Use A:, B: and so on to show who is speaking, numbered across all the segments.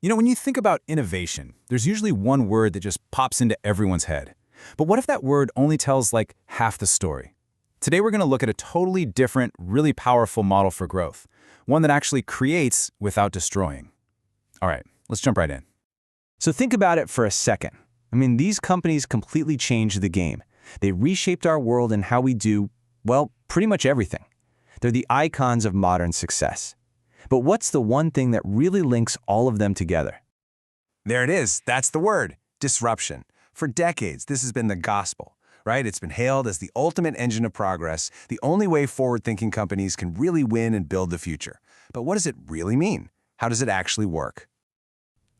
A: When you think about innovation, there's usually one word that just pops into everyone's head. But what if that word only tells like half the story? Today we're going to look at a totally different, really powerful model for growth, one that actually creates without destroying. All right, let's jump right in.
B: So think about it for a second. These companies completely changed the game. They reshaped our world and how we do, well, pretty much everything. They're the icons of modern success. But what's the one thing that really links all of them together?
C: There it is. That's the word, disruption. For decades, this has been the gospel, right? It's been hailed as the ultimate engine of progress, the only way forward-thinking companies can really win and build the future. But what does it really mean? How does it actually work?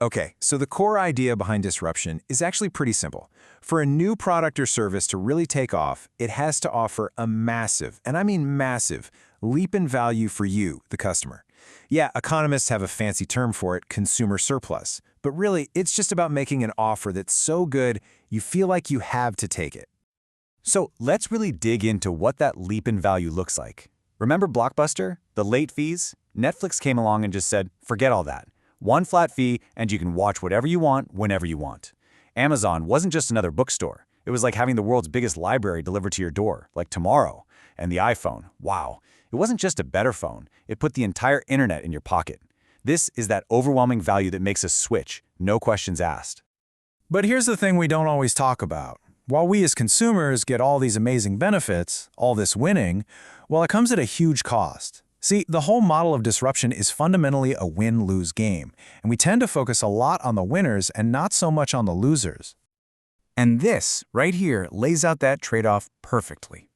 D: Okay, so the core idea behind disruption is actually pretty simple. For a new product or service to really take off, it has to offer a massive, and I mean massive, leap in value for you, the customer. Yeah, economists have a fancy term for it, consumer surplus. But really, it's just about making an offer that's so good, you feel like you have to take it.
A: So let's really dig into what that leap in value looks like. Remember Blockbuster? The late fees? Netflix came along and just said, forget all that. One flat fee, and you can watch whatever you want, whenever you want. Amazon wasn't just another bookstore. It was like having the world's biggest library delivered to your door, like tomorrow. And the iPhone, wow. It wasn't just a better phone. It put the entire internet in your pocket. This is that overwhelming value that makes us switch, no questions asked.
D: But here's the thing we don't always talk about. While we as consumers get all these amazing benefits, all this winning, well, it comes at a huge cost. See, the whole model of disruption is fundamentally a win-lose game, and we tend to focus a lot on the winners and not so much on the losers.
A: And this, right here, lays out that trade-off perfectly.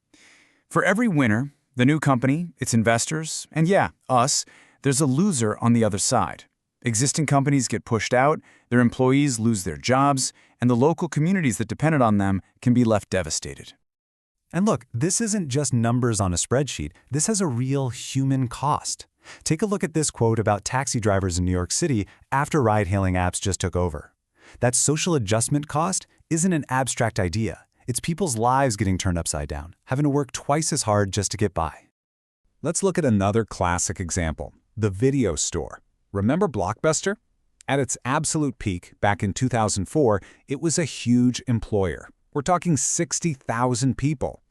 A: For every winner, the new company, its investors, and yeah, us, there's a loser on the other side. Existing companies get pushed out, their employees lose their jobs, and the local communities that depended on them can be left devastated.
E: And look, this isn't just numbers on a spreadsheet. This has a real human cost. Take a look at this quote about taxi drivers in New York City after ride-hailing apps just took over. That social adjustment cost isn't an abstract idea. It's people's lives getting turned upside down, having to work twice as hard just to get by.
D: Let's look at another classic example, the video store. Remember Blockbuster? At its absolute peak, back in 2004, it was a huge employer. We're talking 60,000 people.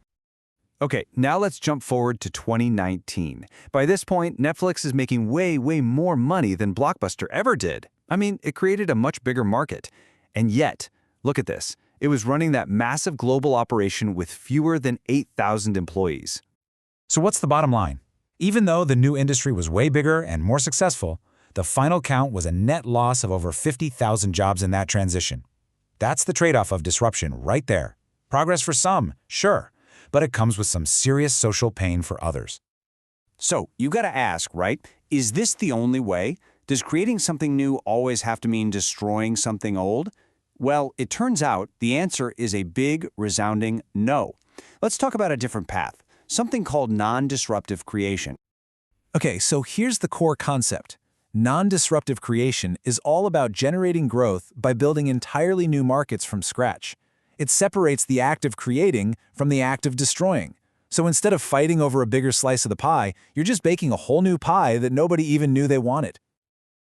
B: Okay, now let's jump forward to 2019. By this point, Netflix is making way more money than Blockbuster ever did. It created a much bigger market. And yet, look at this. It was running that massive global operation with fewer than 8,000 employees.
E: So what's the bottom line? Even though the new industry was way bigger and more successful, the final count was a net loss of over 50,000 jobs in that transition. That's the trade-off of disruption right there. Progress for some, sure, but it comes with some serious social pain for others.
B: So, you gotta ask, right? Is this the only way? Does creating something new always have to mean destroying something old? Well, it turns out the answer is a big, resounding no. Let's talk about a different path, something called non-disruptive creation.
D: Okay, so here's the core concept. Non-disruptive creation is all about generating growth by building entirely new markets from scratch. It separates the act of creating from the act of destroying. So instead of fighting over a bigger slice of the pie, you're just baking a whole new pie that nobody even knew they wanted.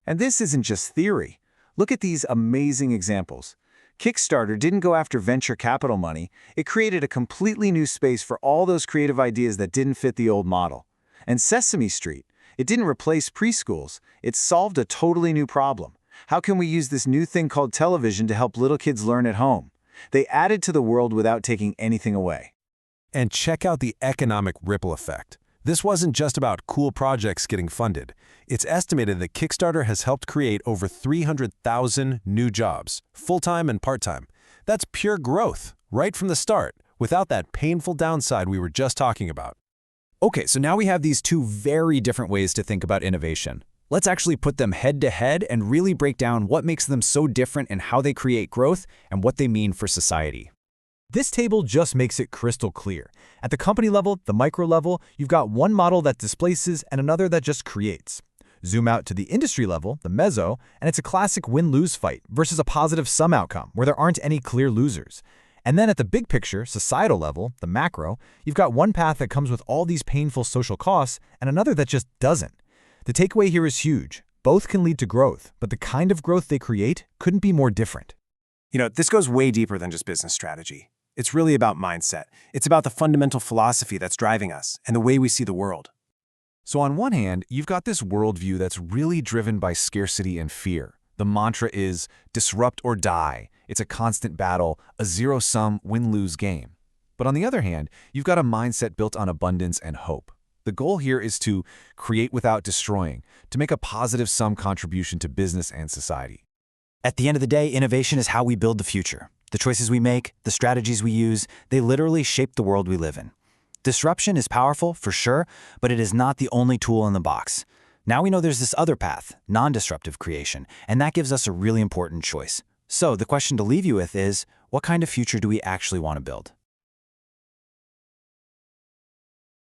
B: And this isn't just theory. Look at these amazing examples. Kickstarter didn't go after venture capital money. It created a completely new space for all those creative ideas that didn't fit the old model. And Sesame Street, it didn't replace preschools. It solved a totally new problem. How can we use this new thing called television to help little kids learn at home? They added to the world without taking anything away.
C: And check out the economic ripple effect. This wasn't just about cool projects getting funded. It's estimated that Kickstarter has helped create over 300,000 new jobs, full-time and part-time. That's pure growth, right from the start, without that painful downside we were just talking about.
A: Okay, so now we have these two very different ways to think about innovation. Let's actually put them head to head and really break down what makes them so different and how they create growth and what they mean for society.
E: This table just makes it crystal clear. At the company level, the micro level, you've got one model that displaces and another that just creates. Zoom out to the industry level, the meso, and it's a classic win-lose fight versus a positive sum outcome where there aren't any clear losers. And then at the big picture, societal level, the macro, you've got one path that comes with all these painful social costs and another that just doesn't. The takeaway here is huge. Both can lead to growth, but the kind of growth they create couldn't be more different.
D: This goes way deeper than just business strategy. It's really about mindset. It's about the fundamental philosophy that's driving us and the way we see the world.
C: So on one hand, you've got this worldview that's really driven by scarcity and fear. The mantra is disrupt or die. It's a constant battle, a zero-sum win-lose game. But on the other hand, you've got a mindset built on abundance and hope. The goal here is to create without destroying, to make a positive-sum contribution to business and society.
A: At the end of the day, innovation is how we build the future. The choices we make, the strategies we use, they literally shape the world we live in. Disruption is powerful, for sure, but it is not the only tool in the box. Now we know there's this other path, non-disruptive creation, and that gives us a really important choice. So the question to leave you with is, what kind of future do we actually want to build?